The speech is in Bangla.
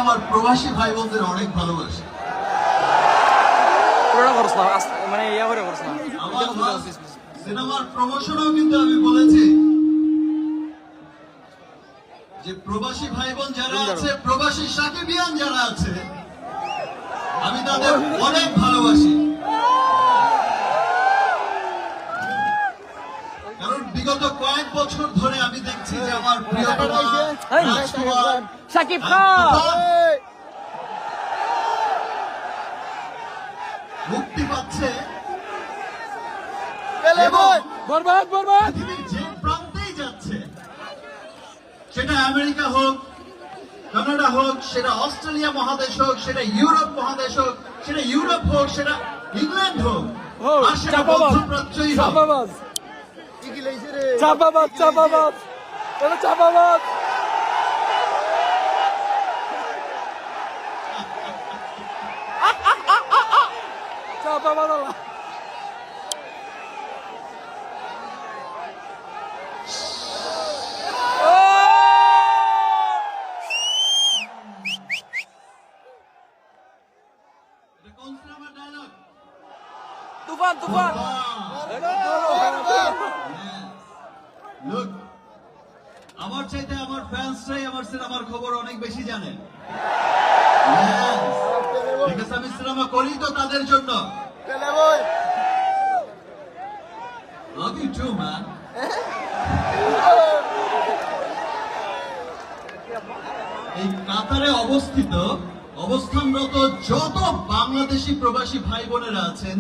আমার প্রবাসী ভাই বোনদের অনেক ভালোবাসি। মানে সিনেমার প্রমোশনেও কিন্তু আমি বলেছি যে প্রবাসী ভাই বোন যারা আছে, প্রবাসী সাকিবিয়ান যারা আছে, আমি তাদের অনেক ভালোবাসি। কারণ বিগত কয়েক বছর ধরে আমি দেখছি যে আমার প্রিয়তমা রাজকুমার শাকিব খান মুক্তি পাচ্ছে পৃথিবীর যে প্রান্তেই যাচ্ছে, সেটা আমেরিকা হোক, কানাডা হোক, সেটা অস্ট্রেলিয়া মহাদেশ হোক, সেটা ইউরোপ মহাদেশ হোক, সেটা ইউরোপ হোক, সেটা ইংল্যান্ড হোক, আর সেটা মধ্যপ্রাচ্যই হোক, চাপাবাদ চাপাবাদ চাপাবাদ চাপাবাদ এটা কোন সিনেমার ডায়লগ? তুফান তুফান Look, আমার চাইতে আমার ফ্যান্সরাই আমার সিনেমার খবর অনেক বেশি জানে। Because আমি সিনেমা করি তো তাদের জন্য। Love you too, man. এই কাতারে অবস্থানরত যত বাংলাদেশি প্রবাসী ভাই বোনেরা আছেন,